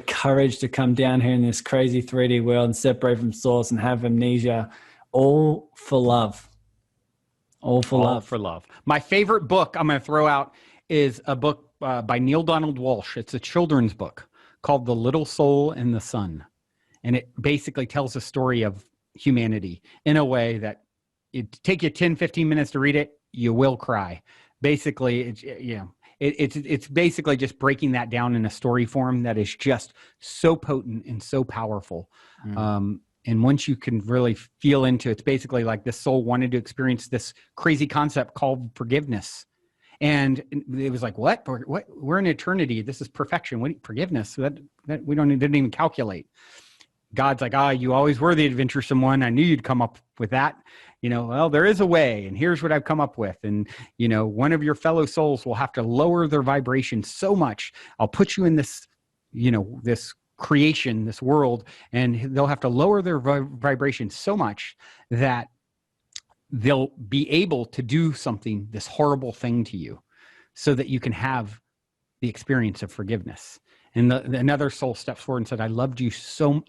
courage to come down here in this crazy 3D world and separate from source and have amnesia, all for love. All for love. My favorite book I'm going to throw out is a book by Neil Donald Walsh. It's a children's book called The Little Soul and the Sun. And it basically tells the story of humanity in a way that it take you 10, 15 minutes to read it, you will cry. Basically, it's basically just breaking that down in a story form that is just so potent and so powerful. And once you can really feel into it, it's basically like this soul wanted to experience this crazy concept called forgiveness. And it was like, what? We're in eternity. This is perfection. What forgiveness? That we didn't even calculate. God's like, you always were the adventuresome one. I knew you'd come up with that. Well, there is a way, and here's what I've come up with. And, one of your fellow souls will have to lower their vibration so much. I'll put you in this, this creation, this world, and they'll have to lower their vibration so much that they'll be able to do something, this horrible thing to you, so that you can have the experience of forgiveness. And another soul steps forward and said, I love you so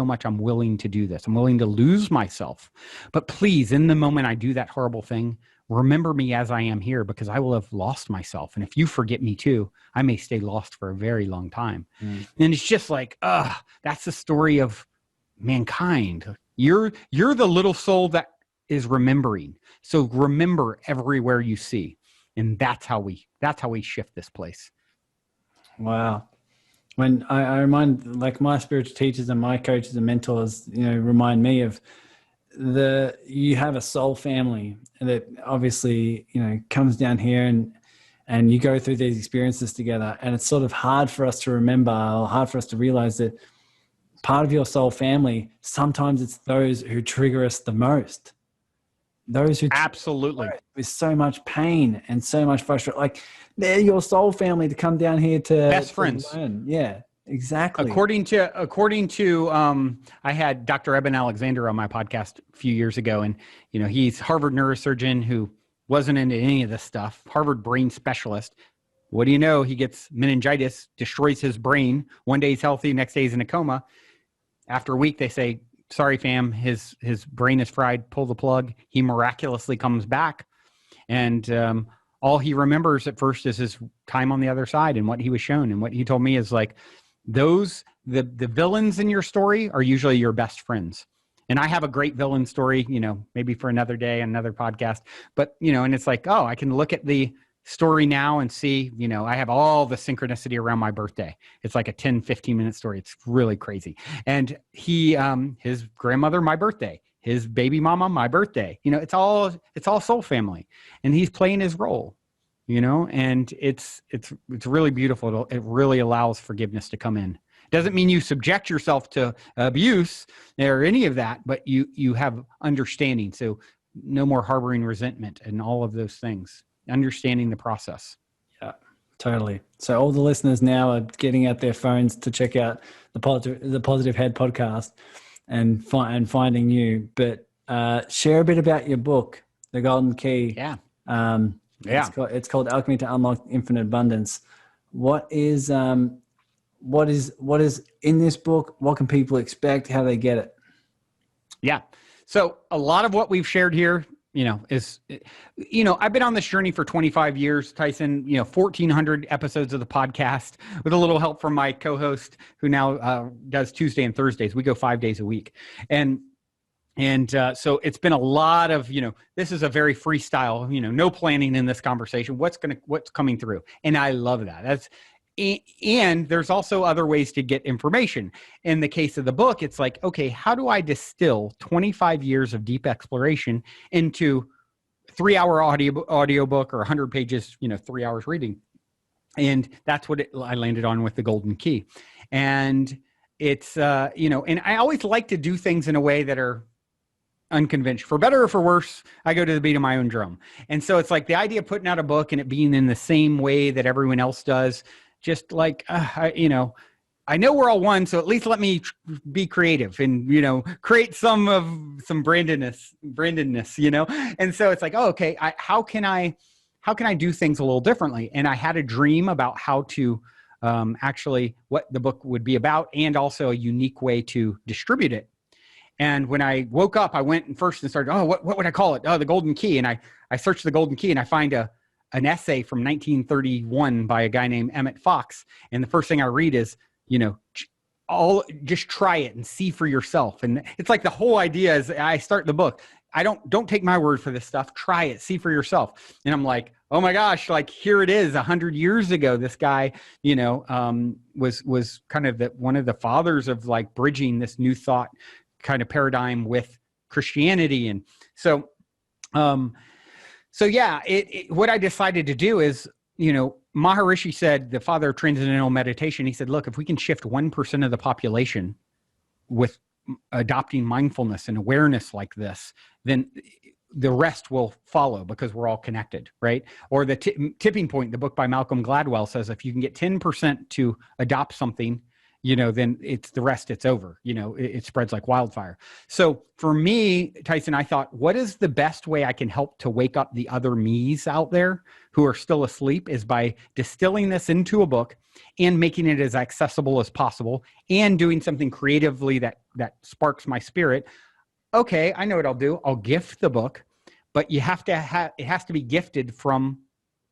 much. I'm willing to do this. I'm willing to lose myself. But please, in the moment I do that horrible thing, remember me as I am here, because I will have lost myself. And if you forget me too, I may stay lost for a very long time. And it's just like, that's the story of mankind. You're the little soul that is remembering. So remember everywhere you see. And that's how we shift this place. Wow. When I remind, like, my spiritual teachers and my coaches and mentors, remind me of you have a soul family that obviously, comes down here and you go through these experiences together. And it's sort of hard for us to remember, or hard for us to realize that part of your soul family, sometimes it's those who trigger us the most. Those who Absolutely. with so much pain and so much frustration, like they're your soul family to come down here to Best friends. Learn. Yeah, exactly. According to I had Dr. Eben Alexander on my podcast a few years ago, and he's Harvard neurosurgeon who wasn't into any of this stuff, Harvard brain specialist. What do you know? He gets meningitis, destroys his brain. One day he's healthy, next day he's in a coma. After a week, they say, sorry, fam, his brain is fried, pull the plug. He miraculously comes back. And all he remembers at first is his time on the other side and what he was shown. And what he told me is like, the villains in your story are usually your best friends. And I have a great villain story, maybe for another day, another podcast. But, and it's like, oh, I can look at the story now and see, I have all the synchronicity around my birthday. It's like a 10, 15-minute story. It's really crazy. And his grandmother, my birthday, his baby mama, my birthday, it's all soul family. And he's playing his role, and it's really beautiful. It really allows forgiveness to come in. Doesn't mean you subject yourself to abuse or any of that, but you have understanding. So no more harboring resentment and all of those things. Understanding the process. Yeah, totally. So all the listeners now are getting out their phones to check out the Positive Head podcast and finding you. But share a bit about your book, The Golden Key. Yeah. It's called Alchemy to Unlock Infinite Abundance. What is in this book? What can people expect? How they get it? Yeah. So a lot of what we've shared here, I've been on this journey for 25 years, Tyson, 1,400 episodes of the podcast with a little help from my co-host who now does Tuesday and Thursdays. We go 5 days a week. And so it's been a lot of, this is a very freestyle, no planning in this conversation. What's coming through. And I love that. And there's also other ways to get information. In the case of the book, it's like, okay, how do I distill 25 years of deep exploration into 3-hour audiobook or 100 pages, 3 hours reading? And that's what I landed on with the Golden Key. And it's, and I always like to do things in a way that are unconventional. For better or for worse, I go to the beat of my own drum. And so it's like the idea of putting out a book and it being in the same way that everyone else does. Just like, I know we're all one, so at least let me be creative and, create some Brandonness, And so it's like, oh, okay, how can I do things a little differently? And I had a dream about how to actually what the book would be about and also a unique way to distribute it. And when I woke up, I went first and started, what would I call it? Oh, the Golden Key. And I searched the Golden Key and I find an essay from 1931 by a guy named Emmett Fox. And the first thing I read is, just try it and see for yourself. And it's like the whole idea is I start the book. Don't take my word for this stuff. Try it, see for yourself. And I'm like, oh my gosh, like here it is 100 years ago. This guy, was kind of one of the fathers of like bridging this new thought kind of paradigm with Christianity. And so, yeah, what I decided to do is, Maharishi said, the father of transcendental meditation, he said, look, if we can shift 1% of the population with adopting mindfulness and awareness like this, then the rest will follow because we're all connected, right? Or the tipping point, the book by Malcolm Gladwell says, if you can get 10% to adopt something, then it's the rest, it's over, it spreads like wildfire. So for me, Tyson, I thought, what is the best way I can help to wake up the other me's out there who are still asleep is by distilling this into a book and making it as accessible as possible and doing something creatively that sparks my spirit. Okay, I know what I'll do. I'll gift the book, but you have to it has to be gifted from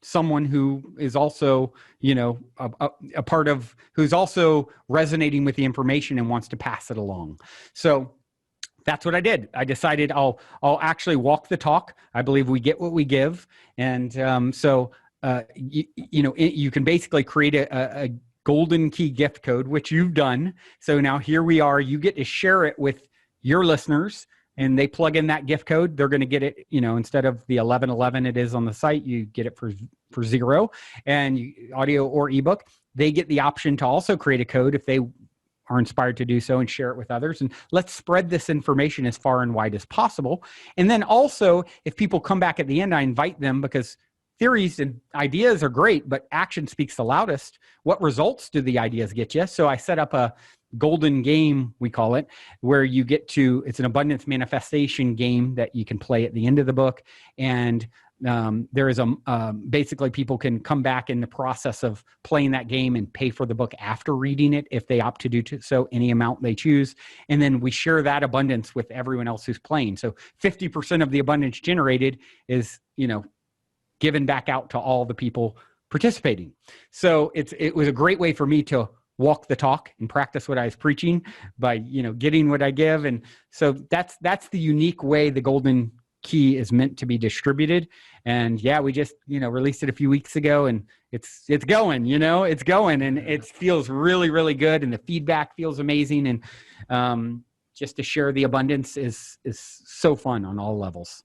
someone who is also, a part of, who's also resonating with the information and wants to pass it along. So that's what I did. I decided I'll actually walk the talk. I believe we get what we give. And you can basically create a Golden Key gift code, which you've done. So now here we are, you get to share it with your listeners and they plug in that gift code. They're going to get it, instead of the 1111 it is on the site, you get it for $0 and audio or ebook. They get the option to also create a code if they are inspired to do so and share it with others. And let's spread this information as far and wide as possible. And then also, if people come back at the end, I invite them, because theories and ideas are great, but action speaks the loudest. What results do the ideas get you? So I set up a golden game, we call it, where you get to, it's an abundance manifestation game that you can play at the end of the book. And there is basically people can come back in the process of playing that game and pay for the book after reading it if they opt to do so, any amount they choose. And then we share that abundance with everyone else who's playing. So 50% of the abundance generated is, given back out to all the people participating. So it was a great way for me to walk the talk and practice what I was preaching by, getting what I give. And so that's the unique way the golden key is meant to be distributed. And yeah, we just, released it a few weeks ago, and it's going, it's going, and it feels really, really good. And the feedback feels amazing. And just to share the abundance is so fun on all levels.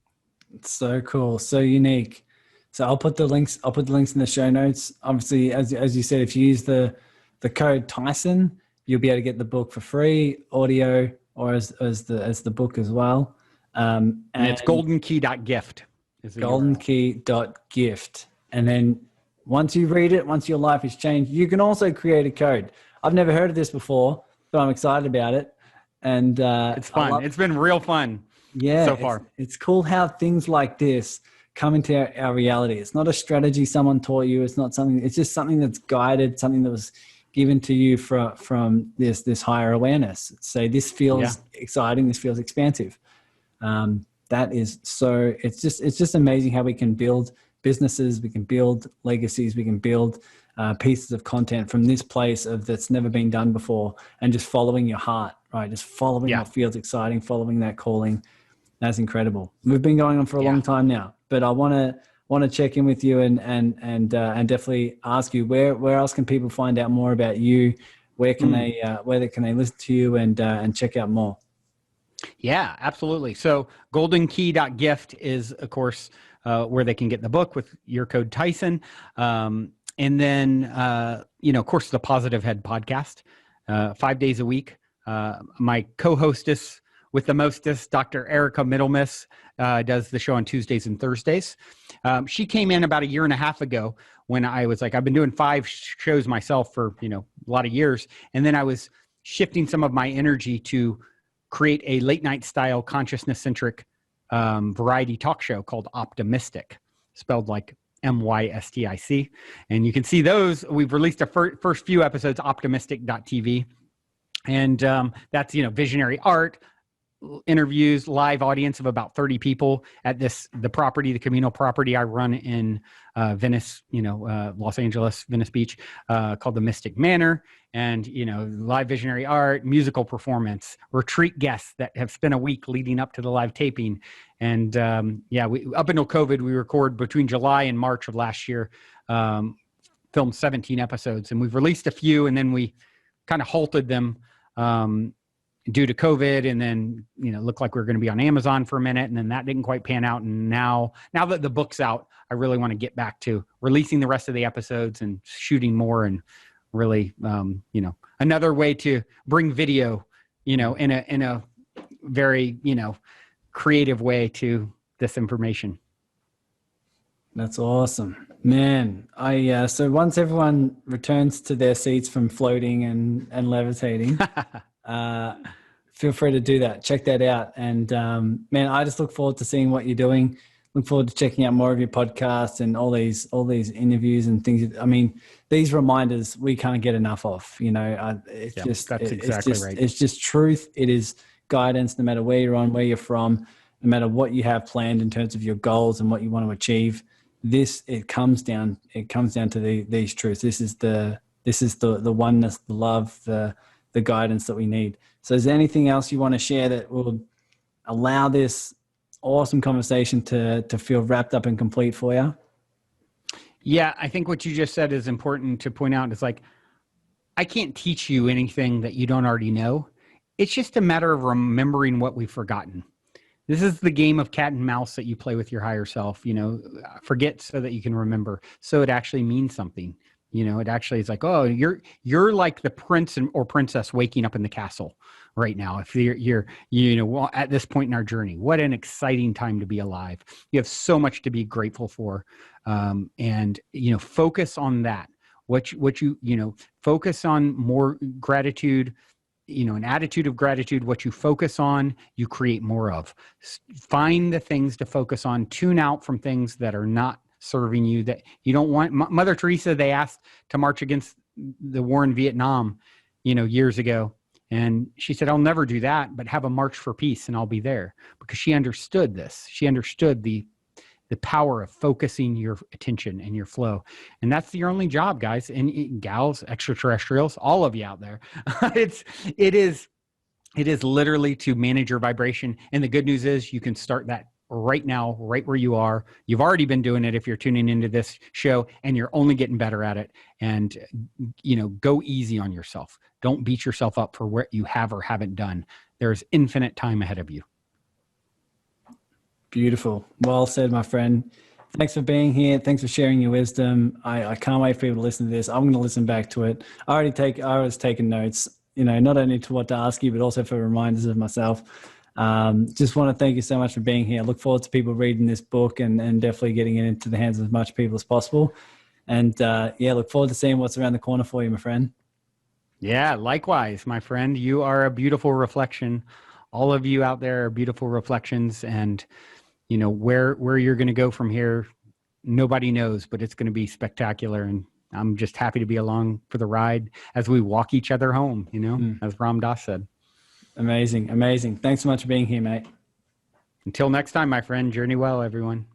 It's so cool. So unique. So I'll put the links in the show notes. Obviously, as you said, if you use the code Tyson, you'll be able to get the book for free, audio, or as the book as well. And it's goldenkey.gift. Goldenkey.gift. And then once you read it, once your life has changed, you can also create a code. I've never heard of this before, but I'm excited about it. And it's fun. It's been real fun. Yeah, so far. It's cool how things like this come into our reality. It's not a strategy someone taught you. It's not something. It's just something that's guided, something that was given to you from this higher awareness. Say, this feels exciting. This feels expansive. That is so. It's just amazing how we can build businesses. We can build legacies. We can build pieces of content from this place that's never been done before, and just following your heart, right? Just following what feels exciting, following that calling. That's incredible. We've been going on for a long time now, but I want to check in with you and definitely ask you where else can people find out more about you? Where can they listen to you and check out more? Yeah, absolutely. So goldenkey.gift is, of course, where they can get the book with your code Tyson. And then, of course, the Positive Head podcast, 5 days a week. My co-hostess with the mostest, Dr. Erica Middlemiss, does the show on Tuesdays and Thursdays. She came in about a year and a half ago when I was like, I've been doing 5 shows myself for, a lot of years. And then I was shifting some of my energy to create a late night style consciousness centric variety talk show called Optimystic, spelled like MYSTIC. And you can see those. We've released the first few episodes, optimistic.tv. And that's, visionary art, interviews, live audience of about 30 people at the communal property I run in Venice, Los Angeles, Venice Beach, called the Mystic Manor. And, live visionary art, musical performance, retreat guests that have spent a week leading up to the live taping. And we up until COVID, we record between July and March of last year, filmed 17 episodes, and we've released a few, and then we kind of halted them due to COVID, and then, looked like we were going to be on Amazon for a minute, and then that didn't quite pan out. And now that the book's out, I really want to get back to releasing the rest of the episodes and shooting more, and really, another way to bring video, in a very, creative way to this information. That's awesome, man. So once everyone returns to their seats from floating and levitating, feel free to do that. Check that out. And man, I just look forward to seeing what you're doing. Look forward to checking out more of your podcasts and all these interviews and things. I mean, these reminders we can't get enough of. It's just truth. It is guidance, no matter where you're on, where you're from, no matter what you have planned in terms of your goals and what you want to achieve. It comes down to these truths. This is the oneness, the love, the guidance that we need. So is there anything else you want to share that will allow this awesome conversation to feel wrapped up and complete for you? Yeah, I think what you just said is important to point out. It's like, I can't teach you anything that you don't already know. It's just a matter of remembering what we've forgotten. This is the game of cat and mouse that you play with your higher self. Forget so that you can remember, so it actually means something. It actually is like, oh, you're like the prince or princess waking up in the castle right now. If you're at this point in our journey, what an exciting time to be alive. You have so much to be grateful for. And focus on that. What you focus on more gratitude, an attitude of gratitude. What you focus on, you create more of. Find the things to focus on, tune out from things that are not serving you, that you don't want. Mother Teresa, they asked to march against the war in Vietnam, years ago. And she said, I'll never do that, but have a march for peace and I'll be there, because she understood this. She understood the power of focusing your attention and your flow. And that's your only job, guys and gals, extraterrestrials, all of you out there. It is literally to manage your vibration. And the good news is you can start that right now, right where you are. You've already been doing it if you're tuning into this show, and you're only getting better at it. And, go easy on yourself. Don't beat yourself up for what you have or haven't done. There's infinite time ahead of you. Beautiful. Well said, my friend. Thanks for being here. Thanks for sharing your wisdom. I can't wait for people to listen to this. I'm going to listen back to it. I was taking notes, not only to what to ask you, but also for reminders of myself. Just want to thank you so much for being here. I look forward to people reading this book and definitely getting it into the hands of as much people as possible. And look forward to seeing what's around the corner for you, my friend. Yeah, likewise, my friend. You are a beautiful reflection. All of you out there are beautiful reflections. And, where you're going to go from here, nobody knows, but it's going to be spectacular. And I'm just happy to be along for the ride as we walk each other home, as Ram Dass said. Amazing. Amazing. Thanks so much for being here, mate. Until next time, my friend, journey well, everyone.